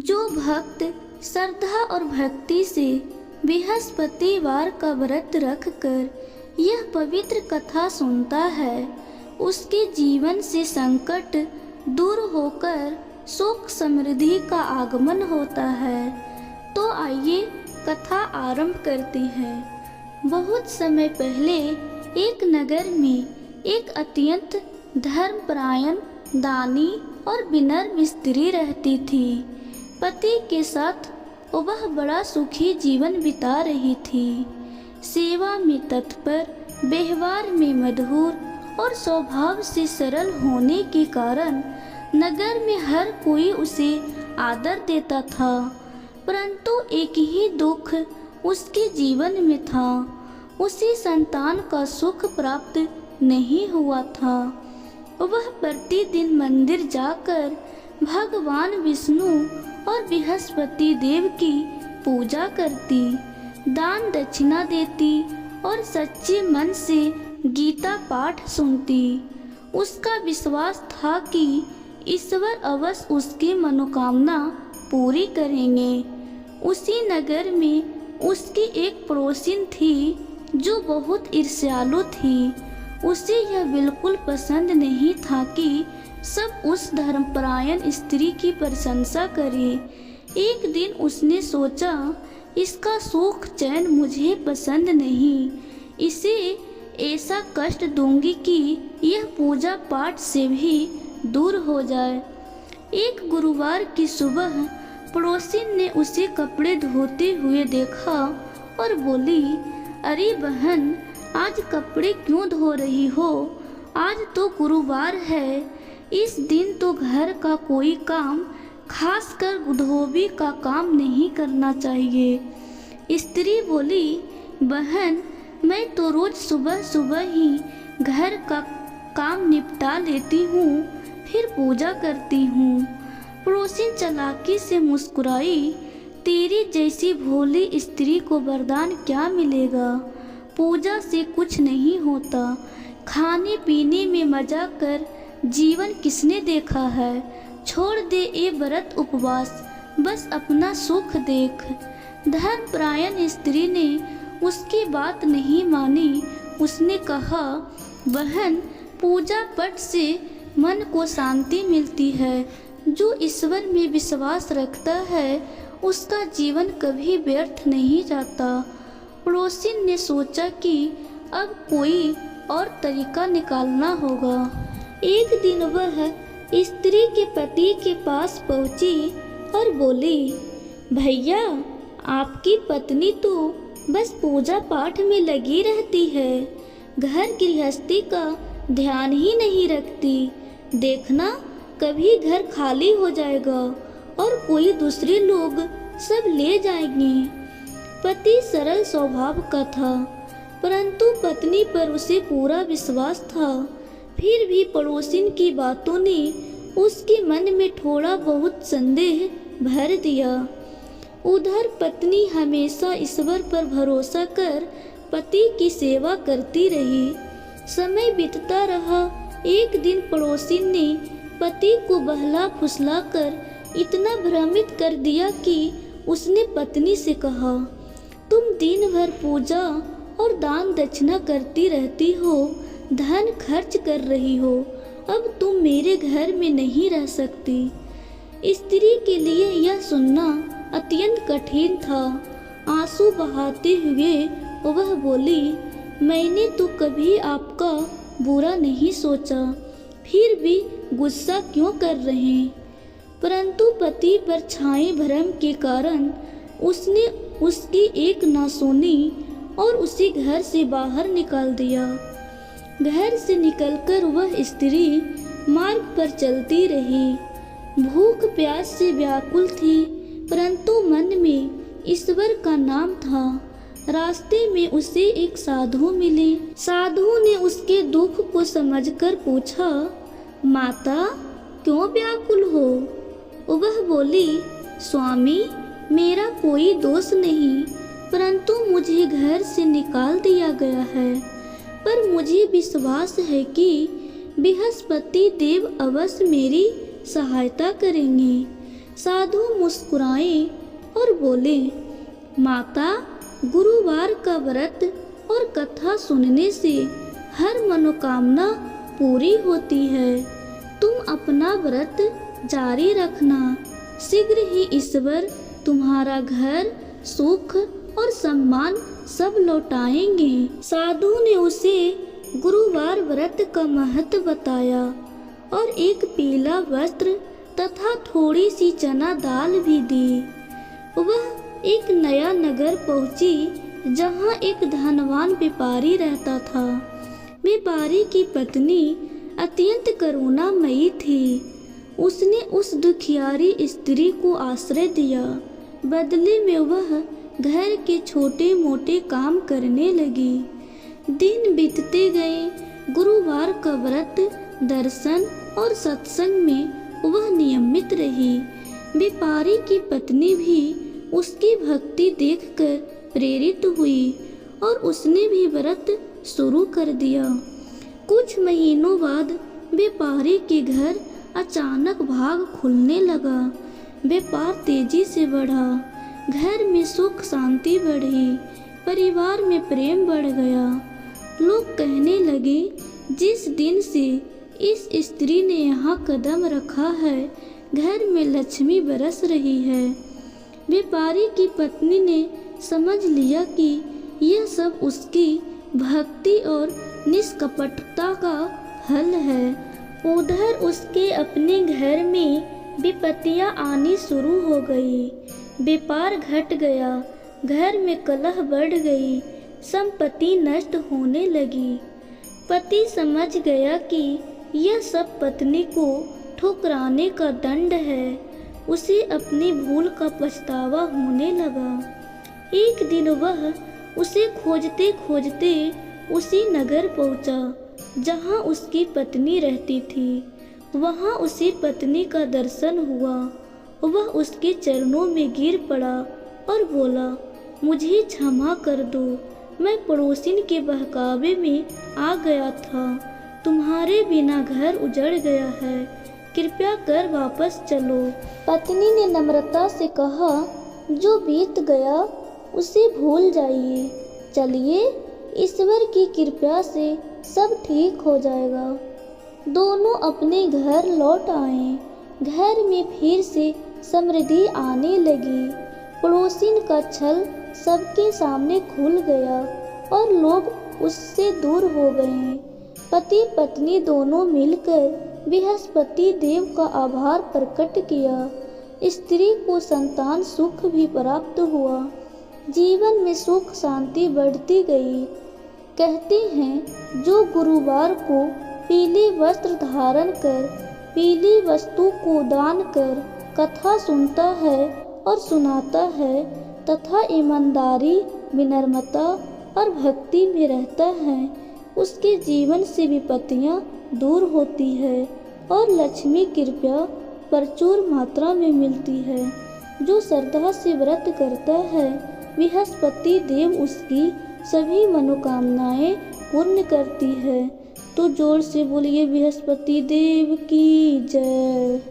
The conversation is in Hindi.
जो भक्त श्रद्धा और भक्ति से बृहस्पतिवार का व्रत रख कर यह पवित्र कथा सुनता है, उसके जीवन से संकट दूर होकर सुख समृद्धि का आगमन होता है। तो आइए कथा आरंभ करते हैं। बहुत समय पहले एक नगर में एक अत्यंत धर्मपरायण, दानी और विनम्र स्त्री रहती थी। पति के साथ वह बड़ा सुखी जीवन बिता रही थी। सेवा में तत्पर, व्यवहार में मधुर और स्वभाव से सरल होने के कारण नगर में हर कोई उसे आदर देता था। परंतु एक ही दुख उसके जीवन में था, उसे संतान का सुख प्राप्त नहीं हुआ था। वह प्रतिदिन मंदिर जाकर भगवान विष्णु और बृहस्पति देव की पूजा करती, दान दक्षिणा देती और सच्चे मन से गीता पाठ सुनती। उसका विश्वास था कि ईश्वर अवश्य उसकी मनोकामना पूरी करेंगे। उसी नगर में उसकी एक पड़ोसिन थी जो बहुत ईर्ष्यालु थी। उसे यह बिल्कुल पसंद नहीं था कि सब उस धर्मपरायण स्त्री की प्रशंसा करें। एक दिन उसने सोचा, इसका सुख चैन मुझे पसंद नहीं, इसे ऐसा कष्ट दूंगी कि यह पूजा पाठ से भी दूर हो जाए। एक गुरुवार की सुबह पड़ोसिन ने उसे कपड़े धोते हुए देखा और बोली, अरे बहन, आज कपड़े क्यों धो रही हो? आज तो गुरुवार है, इस दिन तो घर का कोई काम, खासकर धोबी का काम नहीं करना चाहिए। स्त्री बोली, बहन, मैं तो रोज सुबह सुबह ही घर का काम निपटा लेती हूँ, फिर पूजा करती हूँ। पड़ोसिन चालाकी से मुस्कुराई, तेरी जैसी भोली स्त्री को वरदान क्या मिलेगा? पूजा से कुछ नहीं होता। खाने पीने में मजा कर जीवन किसने देखा है? छोड़ दे ये व्रत उपवास, बस अपना सुख देख। धर्मपरायण स्त्री ने उसकी बात नहीं मानी। उसने कहा, बहन, पूजा पाठ से मन को शांति मिलती है। जो ईश्वर में विश्वास रखता है उसका जीवन कभी व्यर्थ नहीं जाता। पड़ोसिन ने सोचा कि अब कोई और तरीका निकालना होगा। एक दिन वह स्त्री के पति के पास पहुंची और बोली, भैया, आपकी पत्नी तो बस पूजा पाठ में लगी रहती है, घर गृहस्थी का ध्यान ही नहीं रखती। देखना, कभी घर खाली हो जाएगा और कोई दूसरे लोग सब ले जाएंगे। पति सरल स्वभाव का था, परंतु पत्नी पर उसे पूरा विश्वास था। फिर भी पड़ोसिन की बातों ने उसके मन में थोड़ा बहुत संदेह भर दिया। उधर पत्नी हमेशा ईश्वर पर भरोसा कर पति की सेवा करती रही। समय बीतता रहा। एक दिन पड़ोसिन ने पति को बहला फुसला कर इतना भ्रमित कर दिया कि उसने पत्नी से कहा, तुम दिन भर पूजा और दान दक्षिणा करती रहती हो, धन खर्च कर रही हो, अब तुम मेरे घर में नहीं रह सकती। स्त्री के लिए यह सुनना अत्यंत कठिन था। आंसू बहाते हुए वह बोली, मैंने तो कभी आपका बुरा नहीं सोचा, फिर भी गुस्सा क्यों कर रहे? परंतु पति पर छाए भ्रम के कारण उसने उसकी एक ना सुनी और उसे घर से बाहर निकाल दिया। घर से निकलकर वह स्त्री मार्ग पर चलती रही। भूख प्यास से व्याकुल थी, परंतु मन में ईश्वर का नाम था। रास्ते में उसे एक साधु मिले। साधु ने उसके दुख को समझकर पूछा, माता, क्यों व्याकुल हो? वह बोली, स्वामी, मेरा कोई दोष नहीं, परंतु मुझे घर से निकाल दिया गया है। पर मुझे विश्वास है कि बृहस्पति देव अवश्य मेरी सहायता करेंगे। साधु मुस्कुराए और बोले, माता, गुरुवार का व्रत और कथा सुनने से हर मनोकामना पूरी होती है। तुम अपना व्रत जारी रखना, शीघ्र ही ईश्वर तुम्हारा घर, सुख और सम्मान सब लौटाएंगे। साधु ने उसे गुरुवार व्रत का महत्व बताया और एक पीला वस्त्र तथा थोड़ी सी चना दाल भी दी। वह एक नया नगर पहुंची जहां एक धनवान व्यापारी रहता था। व्यापारी की पत्नी अत्यंत करुणामयी थी। उसने उस दुखियारी स्त्री को आश्रय दिया। बदले में वह घर के छोटे मोटे काम करने लगी। दिन बीतते गए। गुरुवार का व्रत, दर्शन और सत्संग में वह नियमित रही। व्यापारी की पत्नी भी उसकी भक्ति देखकर प्रेरित हुई और उसने भी व्रत शुरू कर दिया। कुछ महीनों बाद व्यापारी के घर अचानक भाग खुलने लगा। व्यापार तेजी से बढ़ा। घर में सुख शांति बढ़ी। परिवार में प्रेम बढ़ गया। लोग कहने लगे, जिस दिन से इस स्त्री ने यहाँ कदम रखा है, घर में लक्ष्मी बरस रही है। व्यापारी की पत्नी ने समझ लिया कि यह सब उसकी भक्ति और निष्कपटता का फल है। उधर उसके अपने घर में विपत्तियां आनी शुरू हो गई। व्यापार घट गया। घर में कलह बढ़ गई। संपत्ति नष्ट होने लगी। पति समझ गया कि यह सब पत्नी को ठुकराने का दंड है। उसे अपनी भूल का पछतावा होने लगा। एक दिन वह उसे खोजते खोजते उसी नगर पहुंचा जहां उसकी पत्नी रहती थी। वहां उसे पत्नी का दर्शन हुआ। वह उसके चरणों में गिर पड़ा और बोला, मुझे क्षमा कर दो, मैं पड़ोसिन के बहकावे में आ गया था। तुम्हारे बिना घर उजड़ गया है, कृपया कर वापस चलो। पत्नी ने नम्रता से कहा, जो बीत गया उसे भूल जाइए। चलिए, ईश्वर की कृपा से सब ठीक हो जाएगा। दोनों अपने घर लौट आए। घर में फिर से समृद्धि आने लगी। पड़ोसिन का छल सबके सामने खुल गया और लोग उससे दूर हो गए। पति पत्नी दोनों मिलकर बृहस्पति देव का आभार प्रकट किया। स्त्री को संतान सुख भी प्राप्त हुआ। जीवन में सुख शांति बढ़ती गई। कहते हैं, जो गुरुवार को पीले वस्त्र धारण कर, पीली वस्तु को दान कर कथा सुनता है और सुनाता है तथा ईमानदारी, विनम्रता और भक्ति में रहता है, उसके जीवन से विपत्तियां दूर होती है और लक्ष्मी कृपा प्रचुर मात्रा में मिलती है। जो श्रद्धा से व्रत करता है, बृहस्पति देव उसकी सभी मनोकामनाएं पूर्ण करती है। तो जोर से बोलिए, बृहस्पति देव की जय।